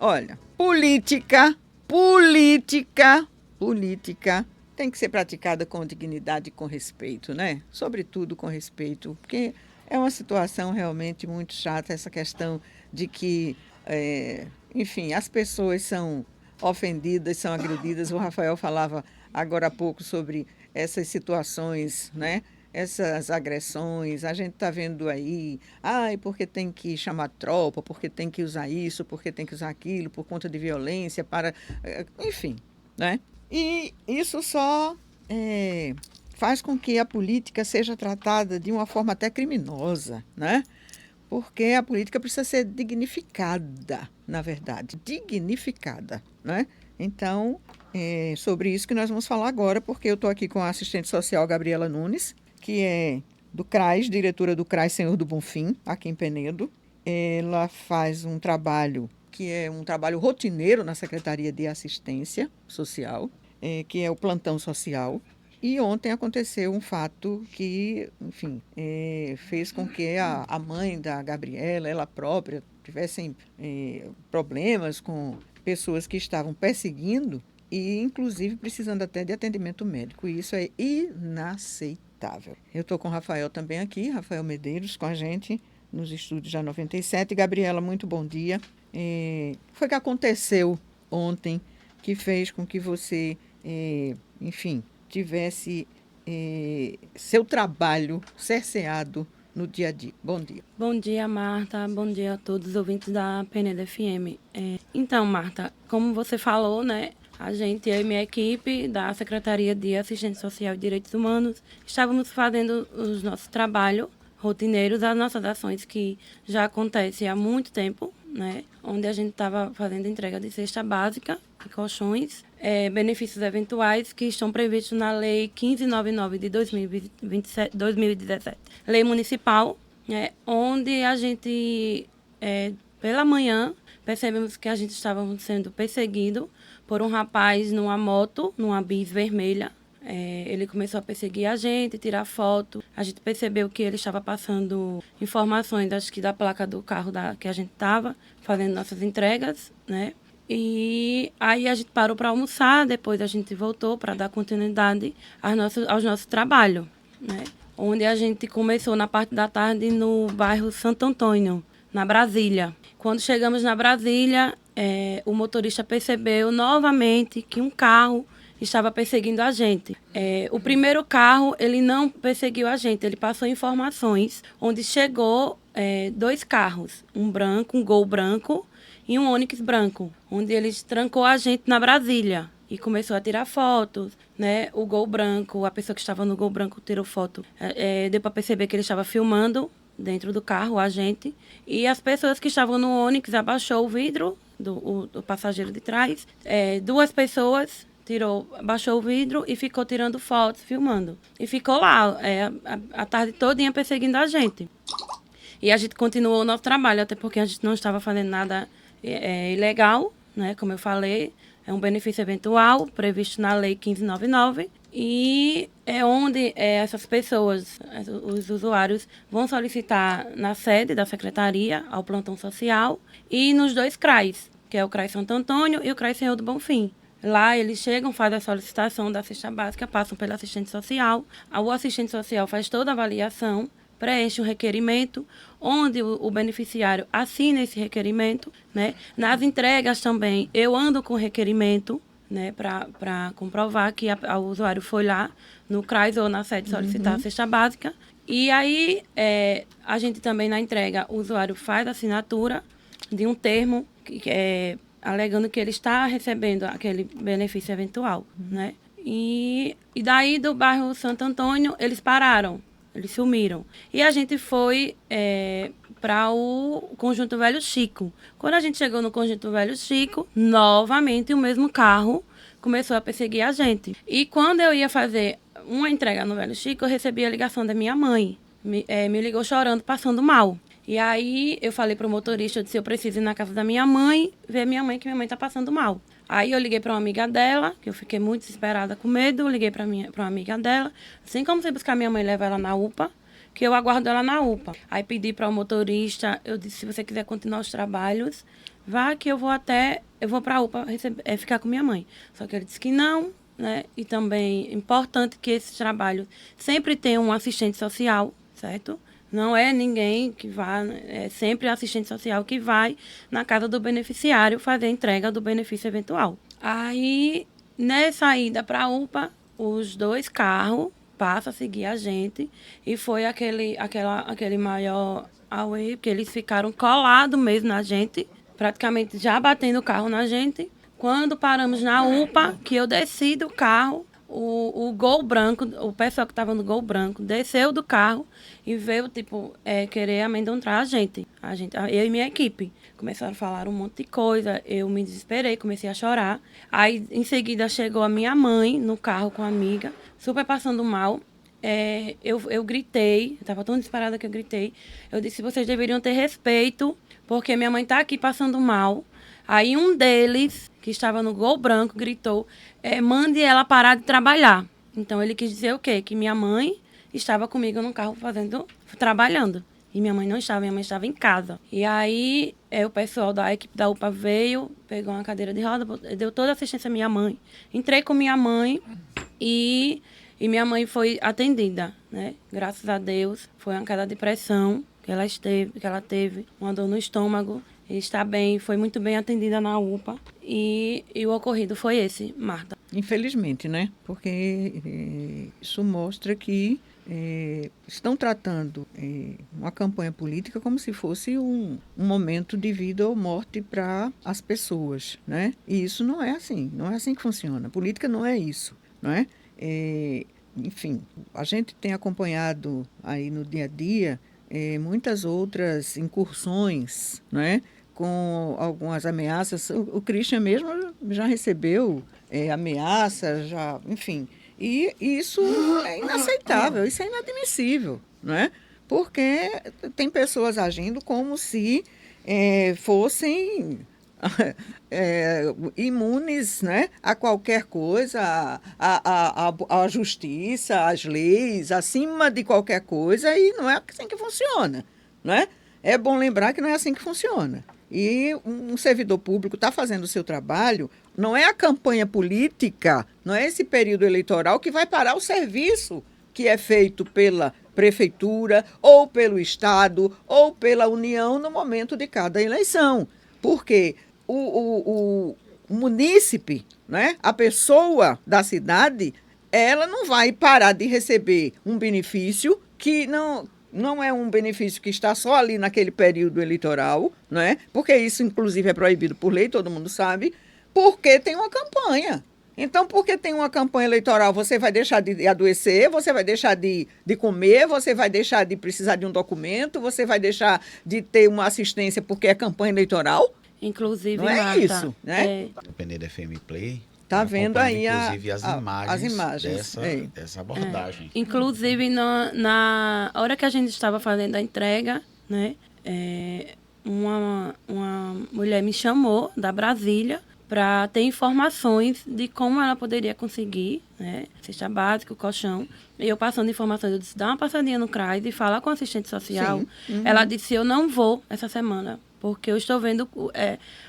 Olha, política tem que ser praticada com dignidade e com respeito, né? Sobretudo com respeito, porque é uma situação realmente muito chata essa questão de que, enfim, as pessoas são ofendidas, são agredidas. O Rafael falava agora há pouco sobre essas situações, né? Essas agressões, a gente está vendo aí, ai, porque tem que chamar tropa, porque tem que usar isso, porque tem que usar aquilo, por conta de violência, enfim, né? E isso só faz com que a política seja tratada de uma forma até criminosa, né? Porque a política precisa ser dignificada, na verdade, dignificada, né? Então, é sobre isso que nós vamos falar agora, porque eu estou aqui com a assistente social Gabriela Nunes, que é do CRAS, diretora do CRAS Senhor do Bonfim, aqui em Penedo. Ela faz um trabalho que é um trabalho rotineiro na Secretaria de Assistência Social, que é o plantão social. E ontem aconteceu um fato que, enfim, fez com que a mãe da Gabriela, ela própria, tivessem problemas com pessoas que estavam perseguindo e, inclusive, precisando até de atendimento médico. E isso é inaceitável. Eu estou com o Rafael também aqui, Rafael Medeiros, com a gente nos estúdios da 97. Gabriela, muito bom dia. Foi que aconteceu ontem que fez com que você, enfim, tivesse seu trabalho cerceado no dia a dia. Bom dia. Bom dia, Marta. Bom dia a todos os ouvintes da Penedo FM. Então, Marta, como você falou, né? A gente, eu e minha equipe da Secretaria de Assistência Social e Direitos Humanos, estávamos fazendo os nossos trabalhos rotineiros, as nossas ações que já acontecem há muito tempo, né? Onde a gente estava fazendo entrega de cesta básica e colchões, benefícios eventuais que estão previstos na Lei 1599 de 2017, Lei Municipal, onde a gente, pela manhã, percebemos que a gente estava sendo perseguido por um rapaz numa moto, numa bis vermelha. Ele começou a perseguir a gente, tirar foto. A gente percebeu que ele estava passando informações, acho que da placa do carro que a gente estava, fazendo nossas entregas, né? E aí a gente parou para almoçar, depois a gente voltou para dar continuidade aos nossos trabalhos, né? Onde a gente começou na parte da tarde no bairro Santo Antônio, na Brasília. Quando chegamos na Brasília, o motorista percebeu novamente que um carro estava perseguindo a gente. O primeiro carro, ele não perseguiu a gente, ele passou informações, onde chegou 2 carros, um branco, um Gol branco e um Onix branco, onde eles trancou a gente na Brasília e começou a tirar fotos, né? O Gol branco, a pessoa que estava no Gol branco tirou foto, deu para perceber que ele estava filmando dentro do carro, a gente, e as pessoas que estavam no Onix abaixou o vidro do passageiro de trás, 2 pessoas baixou o vidro e ficou tirando fotos, filmando. E ficou lá a tarde todinha perseguindo a gente. E a gente continuou o nosso trabalho, até porque a gente não estava fazendo nada ilegal, né? Como eu falei, é um benefício eventual previsto na Lei 1599. E é onde essas pessoas, os usuários, vão solicitar na sede da Secretaria, ao plantão social, e nos 2 CRAs, que é o CRAS Santo Antônio e o CRAS Senhor do Bonfim. Lá eles chegam, fazem a solicitação da cesta básica, passam pelo assistente social. O assistente social faz toda a avaliação, preenche um requerimento, onde o beneficiário assina esse requerimento, né? Nas entregas também, eu ando com o requerimento, né, para comprovar que o usuário foi lá no CRAS ou na sede solicitar a cesta básica. E aí, a gente também, na entrega, o usuário faz a assinatura de um termo alegando que ele está recebendo aquele benefício eventual, né? E daí, do bairro Santo Antônio, eles pararam, eles sumiram. E a gente foi para o Conjunto Velho Chico. Quando a gente chegou no Conjunto Velho Chico, novamente o mesmo carro começou a perseguir a gente. E quando eu ia fazer uma entrega no Velho Chico, eu recebi a ligação da minha mãe. Me ligou chorando, passando mal. E aí eu falei pro motorista, eu disse, eu preciso ir na casa da minha mãe, ver minha mãe, que minha mãe tá passando mal. Aí eu liguei para uma amiga dela, que eu fiquei muito desesperada com medo, liguei para uma amiga dela, assim como você buscar minha mãe, leva ela na UPA, que eu aguardo ela na UPA. Aí pedi para o motorista, eu disse, se você quiser continuar os trabalhos, vá que eu vou para a UPA ficar com minha mãe. Só que ele disse que não, né? E também é importante que esse trabalho sempre tenha um assistente social, certo? Não é ninguém que vá, é sempre assistente social que vai na casa do beneficiário fazer a entrega do benefício eventual. Aí, nessa ida para a UPA, os 2 carros passam a seguir a gente e foi aquele maior auê, porque eles ficaram colados mesmo na gente, praticamente já batendo o carro na gente. Quando paramos na UPA, que eu desci do carro, o Gol branco, o pessoal que estava no Gol branco, desceu do carro e veio, querer amedrontar a gente, eu e minha equipe. Começaram a falar um monte de coisa, eu me desesperei, comecei a chorar. Aí, em seguida, chegou a minha mãe no carro com a amiga, super passando mal. Eu gritei, estava tão desesperada que eu gritei. Eu disse, vocês deveriam ter respeito, porque minha mãe está aqui passando mal. Aí um deles, que estava no Gol branco, gritou, mande ela parar de trabalhar. Então ele quis dizer o quê? Que minha mãe estava comigo no carro trabalhando. E minha mãe não estava, minha mãe estava em casa. E aí o pessoal da equipe da UPA veio, pegou uma cadeira de roda, deu toda a assistência à minha mãe. Entrei com minha mãe e minha mãe foi atendida, né? Graças a Deus, foi uma queda de pressão que ela teve, uma dor no estômago. Está bem, foi muito bem atendida na UPA e o ocorrido foi esse, Marta. Infelizmente, né? Porque isso mostra que estão tratando uma campanha política como se fosse um momento de vida ou morte para as pessoas, né? E isso não é assim que funciona. A política não é isso, não é? Enfim, a gente tem acompanhado aí no dia a dia muitas outras incursões, não é? Com algumas ameaças. O Christian mesmo já recebeu ameaças, enfim. E isso é inaceitável, isso é inadmissível, não é? Porque tem pessoas agindo como se fossem imunes, né, a qualquer coisa, a justiça, as leis, acima de qualquer coisa, e não é assim que funciona, não é? É bom lembrar que não é assim que funciona. E um servidor público está fazendo o seu trabalho, não é a campanha política, não é esse período eleitoral que vai parar o serviço que é feito pela prefeitura, ou pelo Estado, ou pela União no momento de cada eleição. Porque o munícipe, né, a pessoa da cidade, ela não vai parar de receber um benefício que não é um benefício que está só ali naquele período eleitoral, não é? Porque isso, inclusive, é proibido por lei, todo mundo sabe, porque tem uma campanha. Então, porque tem uma campanha eleitoral, você vai deixar de adoecer, você vai deixar de comer, você vai deixar de precisar de um documento, você vai deixar de ter uma assistência porque é campanha eleitoral? Inclusive, não é Marta, isso, né? No Peneira FM Play, tá vendo aí inclusive as imagens dessa abordagem. Inclusive, na hora que a gente estava fazendo a entrega, né, uma mulher me chamou da Brasília para ter informações de como ela poderia conseguir, né, cesta básica, colchão. E eu passando informações, eu disse, dá uma passadinha no CRAS e fala com a assistente social. Uhum. Ela disse, eu não vou essa semana, porque eu estou vendo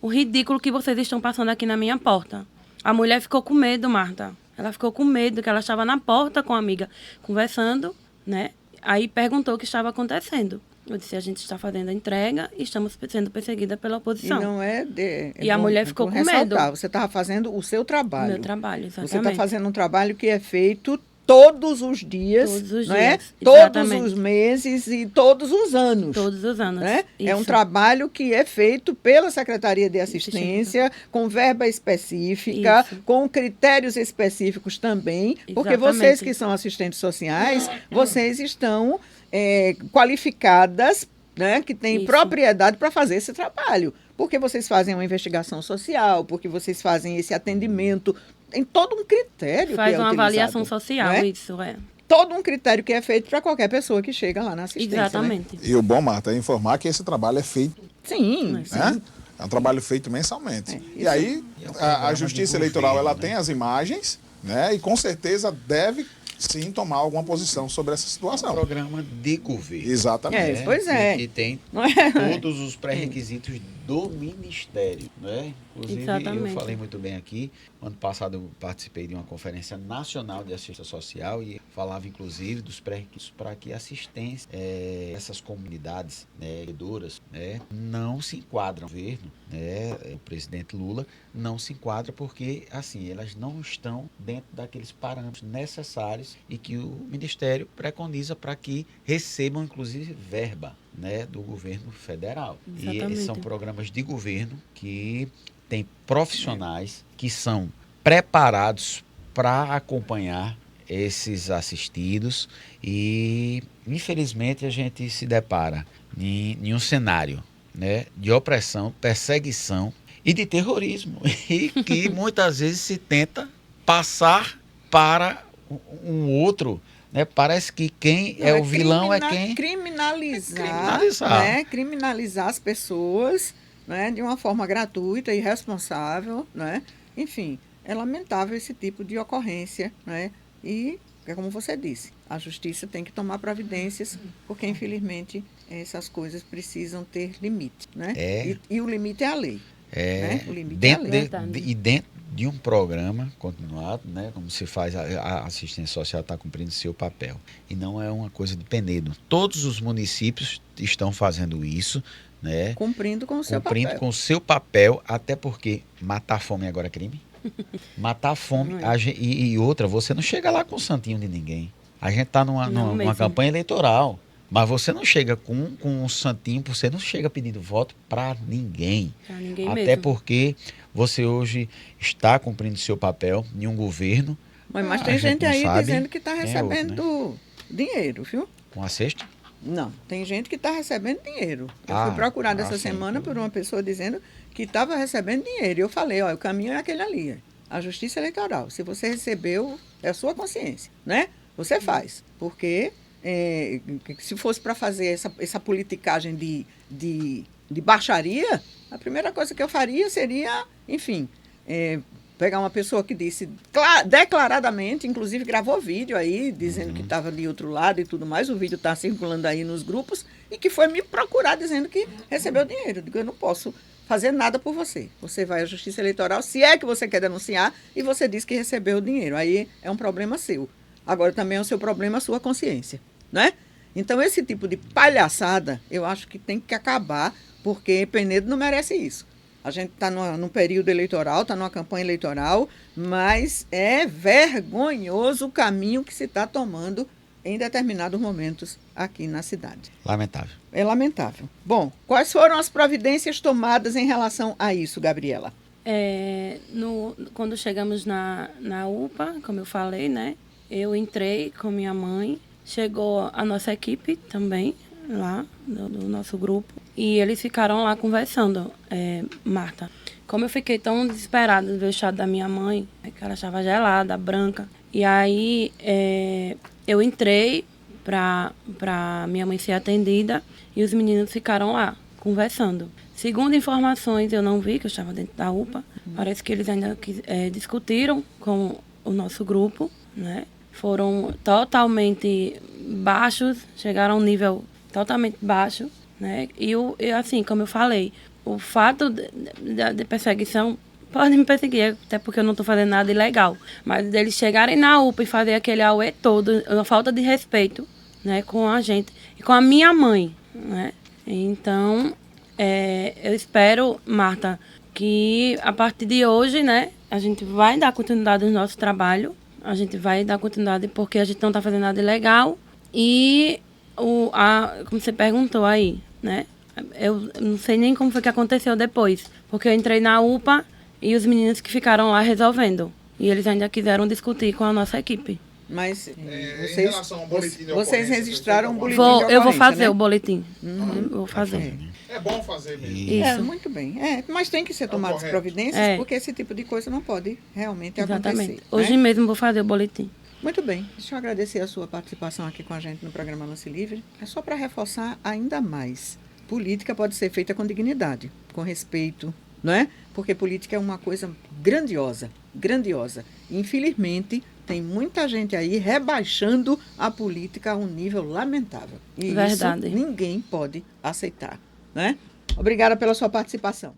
o ridículo que vocês estão passando aqui na minha porta. A mulher ficou com medo, Marta. Ela ficou com medo, que ela estava na porta com a amiga, conversando, né? Aí perguntou o que estava acontecendo. Eu disse, a gente está fazendo a entrega e estamos sendo perseguida pela oposição. E não e a mulher ficou com medo. Você estava fazendo o seu trabalho. O meu trabalho, exatamente. Você está fazendo um trabalho que é feito todos os dias, não é? Todos os meses e todos os anos. Todos os anos. Né? É um trabalho que é feito pela Secretaria de Assistência, com verba específica, com critérios específicos também, porque vocês que são assistentes sociais, vocês estão qualificadas, né, que têm propriedade para fazer esse trabalho. Porque vocês fazem uma investigação social, porque vocês fazem esse atendimento. Tem todo um critério Faz que é uma utilizado, avaliação social, isso é. Todo um critério que é feito para qualquer pessoa que chega lá na assistência. Exatamente. Né? E o bom, Marta, é informar que esse trabalho é feito. Sim. Né? Sim. É um trabalho feito mensalmente. E aí, a Justiça Eleitoral ela tem as imagens, né? E com certeza deve sim tomar alguma posição sobre essa situação. É um programa de governo. Exatamente. Pois é. Que tem todos os pré-requisitos do Ministério, né? Inclusive, Exatamente. eu falei muito bem aqui, ano passado eu participei de uma conferência nacional de assistência social e falava, inclusive, dos pré-requisitos para que assistência, essas comunidades, né, né, não se enquadram no governo, né, o presidente Lula não se enquadra porque, assim, elas não estão dentro daqueles parâmetros necessários e que o Ministério preconiza para que recebam, inclusive, verba, né, do governo federal. Exatamente. E são programas de governo que têm profissionais que são preparados para acompanhar esses assistidos e, infelizmente, a gente se depara em um cenário, né, de opressão, perseguição e de terrorismo e que muitas vezes se tenta passar para um outro, né? Parece que quem é o vilão é quem... Criminalizar as pessoas, né, de uma forma gratuita e irresponsável, né? Enfim, é lamentável esse tipo de ocorrência, né? E, como você disse, a justiça tem que tomar providências, porque, infelizmente, essas coisas precisam ter limite, né? E o limite é a lei. Né? O limite é a lei. E dentro de um programa continuado, né, como se faz, a assistência social está cumprindo seu papel. E não é uma coisa de Penedo. Todos os municípios estão fazendo isso, né? Cumprindo com o seu papel, até porque matar fome agora é crime. Matar fome. E outra, você não chega lá com o santinho de ninguém. A gente está numa campanha eleitoral. Mas você não chega com um santinho, você não chega pedindo voto para ninguém. Até mesmo. Porque você hoje está cumprindo seu papel em um governo. Mas tem gente aí dizendo que está recebendo dinheiro, viu? Com a cesta? Não, tem gente que está recebendo dinheiro. Eu fui procurada essa semana por uma pessoa dizendo que estava recebendo dinheiro. E eu falei, o caminho é aquele ali, a Justiça Eleitoral. Se você recebeu, é a sua consciência, né? Você faz, porque... se fosse para fazer essa politicagem de baixaria, a primeira coisa que eu faria seria, enfim, pegar uma pessoa que disse declaradamente, inclusive gravou vídeo aí, dizendo que estava de outro lado e tudo mais, o vídeo está circulando aí nos grupos, e que foi me procurar dizendo que recebeu dinheiro. Eu digo, eu não posso fazer nada por você. Você vai à Justiça Eleitoral, se é que você quer denunciar, e você diz que recebeu o dinheiro. Aí é um problema seu. Agora também é o seu problema, a sua consciência. Né? Então, esse tipo de palhaçada, eu acho que tem que acabar, porque Penedo não merece isso. A gente está num período eleitoral, está numa campanha eleitoral, mas é vergonhoso o caminho que se está tomando em determinados momentos aqui na cidade. Lamentável. É lamentável. Bom, quais foram as providências tomadas em relação a isso, Gabriela? Quando chegamos na UPA, como eu falei, né? Eu entrei com minha mãe. Chegou a nossa equipe também, lá, do nosso grupo. E eles ficaram lá conversando, Marta. Como eu fiquei tão desesperada de ver o chá da minha mãe, que ela estava gelada, branca. E aí, eu entrei para minha mãe ser atendida e os meninos ficaram lá, conversando. Segundo informações, eu não vi, que eu estava dentro da UPA. Parece que eles ainda discutiram com o nosso grupo, né? Foram totalmente baixos, chegaram a um nível totalmente baixo, né? E assim, como eu falei, o fato de perseguição pode me perseguir, até porque eu não estou fazendo nada ilegal, mas deles chegarem na UPA e fazer aquele auê todo, uma falta de respeito, né, com a gente e com a minha mãe, né? Então, eu espero, Marta, que a partir de hoje, né, a gente vai dar continuidade no nosso trabalho. A gente vai dar continuidade porque a gente não está fazendo nada ilegal. E, como você perguntou aí, né? Eu não sei nem como foi que aconteceu depois. Porque eu entrei na UPA e os meninos que ficaram lá resolvendo. E eles ainda quiseram discutir com a nossa equipe. Mas em relação ao boletim de vocês registraram um boletim de ocorrência, eu vou fazer, né? O boletim. Vou fazer. É bom fazer mesmo. Isso. Muito bem. Mas tem que ser tomadas providências, porque esse tipo de coisa não pode realmente acontecer. Hoje mesmo vou fazer o boletim. Muito bem. Deixa eu agradecer a sua participação aqui com a gente no programa Lance Livre. É só para reforçar ainda mais. Política pode ser feita com dignidade, com respeito, não é? Porque política é uma coisa grandiosa, grandiosa. Infelizmente, tem muita gente aí rebaixando a política a um nível lamentável. E verdade. Isso ninguém pode aceitar, né? Obrigada pela sua participação.